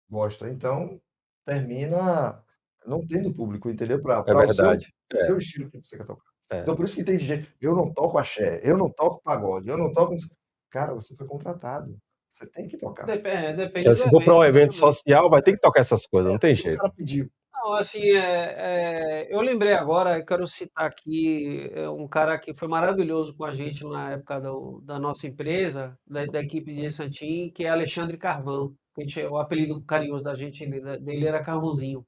gosta. Então, termina não tendo público, entendeu? É Para o verdade. seu estilo que você quer tocar. É. Então, por isso que tem DJ, eu não toco axé, eu não toco pagode, eu não toco. Cara, você foi contratado. Você tem que tocar. Depende do Se for para um evento exatamente. social, vai ter que tocar essas coisas, não tem Se o jeito. cara pediu. Não, assim, eu lembrei agora, eu quero citar aqui um cara que foi maravilhoso com a gente na época da nossa empresa, da equipe de Santim, que é Alexandre Carvão. O apelido carinhoso da gente dele era Carvãozinho.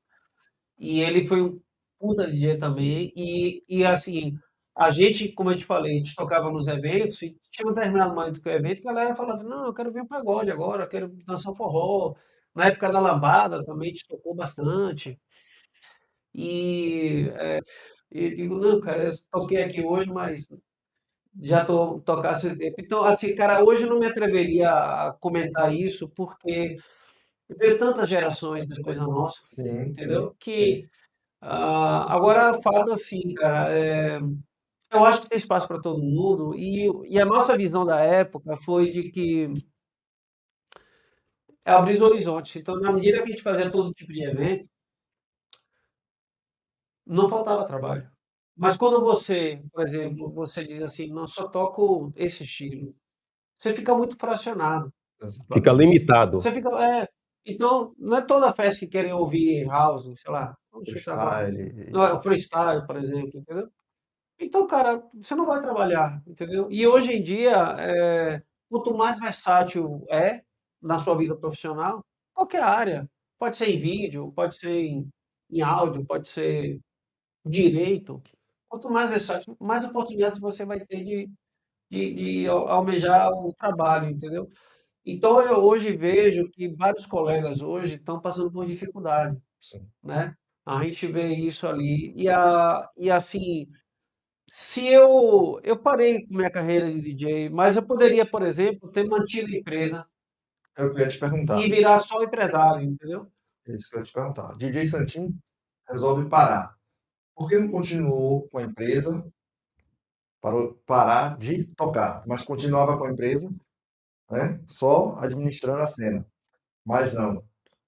E ele foi um puta DJ também. E assim, a gente, como eu te falei, a gente tocava nos eventos e tinha um determinado momento que o evento, a galera falava, não, eu quero ver um pagode agora, eu quero dançar forró. Na época da lambada também a gente tocou bastante. E digo, não, cara, eu toquei aqui hoje, mas já tô tocar esse tempo. Então, assim, cara, hoje eu não me atreveria a comentar isso, porque veio tantas gerações depois da nossa, Sim, entendeu? Que agora fato assim, cara, eu acho que tem espaço para todo mundo, e a nossa visão da época foi de que é abrir os horizontes. Então, na medida que a gente fazia todo tipo de evento, não faltava trabalho. Mas quando você, por exemplo, você diz assim, não, só toco esse estilo, você fica muito fracionado. Fica limitado. Você fica, então, não é toda festa que querem ouvir house, sei lá, vamos chutar agora. freestyle. Não, é o freestyle, por exemplo, entendeu? Então, cara, você não vai trabalhar, entendeu? E hoje em dia, quanto mais versátil na sua vida profissional, qualquer área, pode ser em vídeo, pode ser em áudio, pode ser direito, quanto mais versátil, mais oportunidades você vai ter de almejar o trabalho, entendeu? Então eu hoje vejo que vários colegas hoje estão passando por dificuldade, Sim. né? A gente vê isso ali e assim, se eu parei com minha carreira de DJ, mas eu poderia, por exemplo, ter mantido a empresa É o que eu ia te perguntar. e virar só empresário, entendeu? É isso que eu ia te perguntar. DJ Santinho resolve parar. Por que não continuou com a empresa? Parou parar de tocar, mas continuava com a empresa, né? Só administrando a cena. Mas não.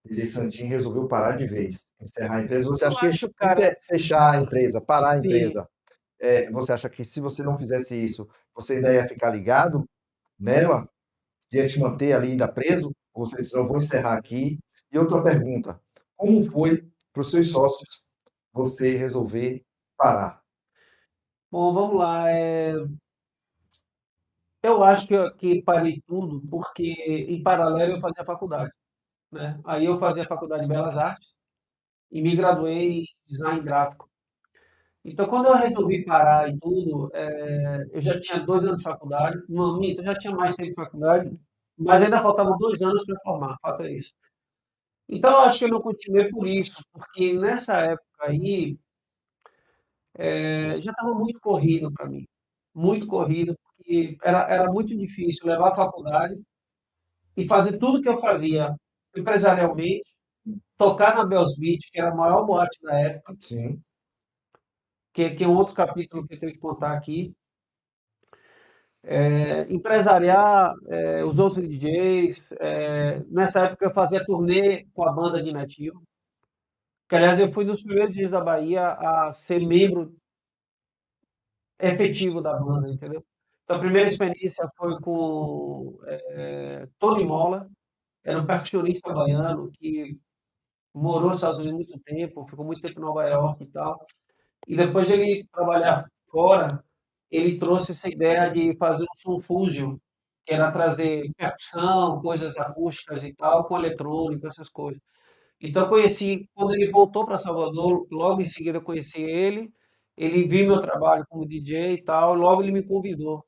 DJ Santinho resolveu parar de vez, encerrar a empresa. Você Eu acha que acho, cara, fechar a empresa, parar a sim. empresa, você acha que se você não fizesse isso, você ainda ia ficar ligado nela? Ia te manter ali ainda preso? Ou você disse, não, vou encerrar aqui. E outra pergunta, como foi para os seus sócios você resolver parar? Bom, vamos lá. Eu acho que parei tudo porque, em paralelo, eu fazia faculdade, né? Aí eu fazia faculdade de Belas Artes e me graduei em design gráfico. Então, quando eu resolvi parar e tudo, eu já tinha 2 anos de faculdade. Não, minto, eu já tinha mais tempo de faculdade, mas ainda faltavam 2 anos para formar, fato é isso. Então, eu acho que eu não continuei por isso, porque nessa época aí, já estava muito corrido para mim, muito corrido, porque era muito difícil levar a faculdade e fazer tudo que eu fazia empresarialmente, tocar na Bells Beach, que era a maior boate da época, Sim. que é um outro capítulo que eu tenho que contar aqui. empresariar os outros DJs. Nessa época eu fazia turnê com a banda de Netinho, que aliás eu fui dos primeiros DJs da Bahia a ser membro efetivo da banda, entendeu? Então a primeira experiência foi com Tony Molla, era um percussionista baiano que morou nos Estados Unidos muito tempo, ficou muito tempo em Nova York e tal. E depois de ele trabalhar fora, ele trouxe essa ideia de fazer um som fusion, que era trazer percussão, coisas acústicas e tal, com eletrônica, essas coisas. Então eu conheci, quando ele voltou para Salvador, logo em seguida eu conheci ele viu meu trabalho como DJ e tal, logo ele me convidou.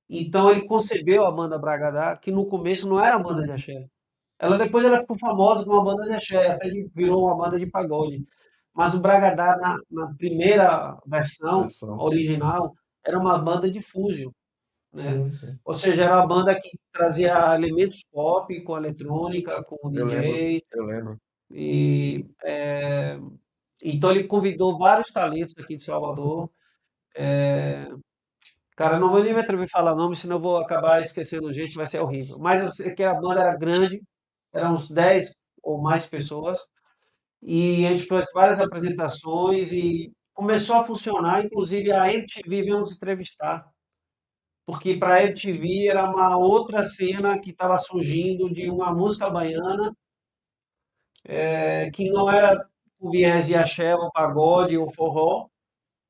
Então ele concebeu a banda Bragadá, que no começo não era banda de axé. Depois ela ficou famosa como uma banda de axé, até ele virou uma banda de pagode. Mas o Bragadá, na primeira versão original, era uma banda de fusion, né? Sim, sim. Ou seja, era uma banda que trazia elementos pop com eletrônica, com DJ. Eu lembro. E, então ele convidou vários talentos aqui de Salvador. Cara, não vou nem me atrever a falar nome, senão eu vou acabar esquecendo gente, vai ser horrível. Mas eu sei que a banda era grande, eram uns 10 ou mais pessoas, e a gente fez várias apresentações e começou a funcionar, inclusive a MTV veio nos entrevistar, porque para a MTV era uma outra cena que estava surgindo de uma música baiana, que não era o viés de axé, ou pagode, ou forró,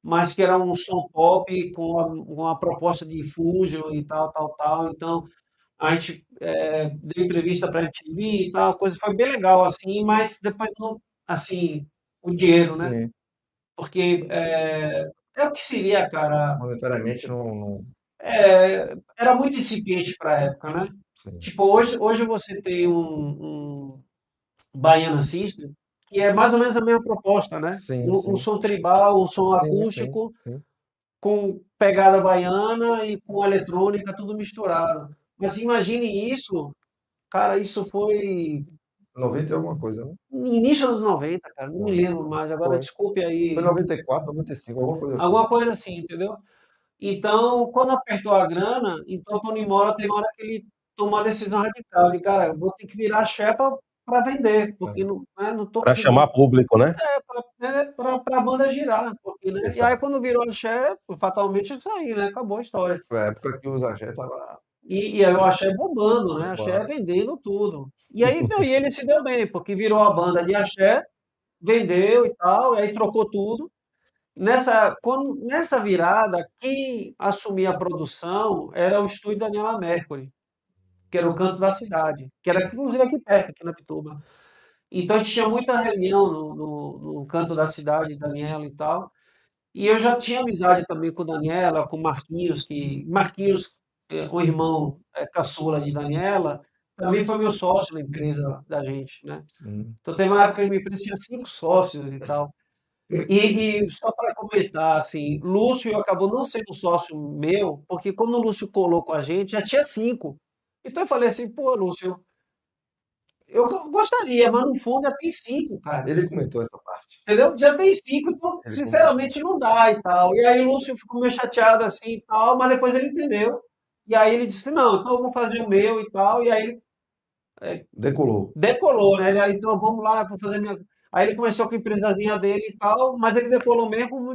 mas que era um som pop com uma proposta de fusion e tal, tal, tal. Então, a gente deu entrevista para a MTV e tal, a coisa foi bem legal, assim, mas depois não, assim, o dinheiro, né? Sim. Porque é o que seria, cara. Monetariamente não. Era muito incipiente para a época, né? Sim. Tipo, hoje você tem um Baiana System, que é mais ou menos a mesma proposta, né? Sim, Um sim. som tribal, um som Sim, acústico, sim. com pegada baiana e com eletrônica, tudo misturado. Mas imagine isso, cara, isso foi 90 e alguma coisa, né? no início dos 90, cara, não me lembro mais. Agora, Foi. desculpe aí, Foi 94, 95, alguma coisa assim. alguma coisa assim, entendeu? Então, quando apertou a grana, então o Tony Molla tem uma hora que ele tomou a decisão radical, de cara, eu vou ter que virar chefe para vender, porque não, né, não tô Para chamar público, né? para a banda girar, porque, né? E Exato. aí quando virou axé, fatalmente isso aí, né? Acabou a história. Foi a época que os axé tava E aí o axé bombando, né? Axé bombando. vendendo tudo. E aí então, e ele se deu bem, porque virou a banda de axé, vendeu e tal, e aí trocou tudo. Nessa virada, quem assumia a produção era o estúdio Daniela Mercury, que era o Canto da Cidade, que era inclusive aqui perto, aqui na Pituba. Então a gente tinha muita reunião no Canto da Cidade, Daniela e tal. E eu já tinha amizade também com Daniela, com Marquinhos, o irmão caçula de Daniela, também foi meu sócio na empresa da gente, né? Então teve uma época que a minha empresa tinha 5 sócios e tal. E só para comentar, assim, Lúcio acabou não sendo sócio meu, porque quando o Lúcio colou com a gente, já tinha 5. Então eu falei assim, pô, Lúcio, eu gostaria, mas no fundo já tem 5, cara. Ele comentou essa parte. Entendeu? Já tem 5, então, Ele sinceramente, não dá e tal. E aí o Lúcio ficou meio chateado assim e tal, mas depois ele entendeu. E aí ele disse, não, então eu vou fazer o meu e tal. E aí ele Decolou. decolou, né? Então vamos lá, vou fazer minha. Aí ele começou com a empresazinha dele e tal, mas ele decolou mesmo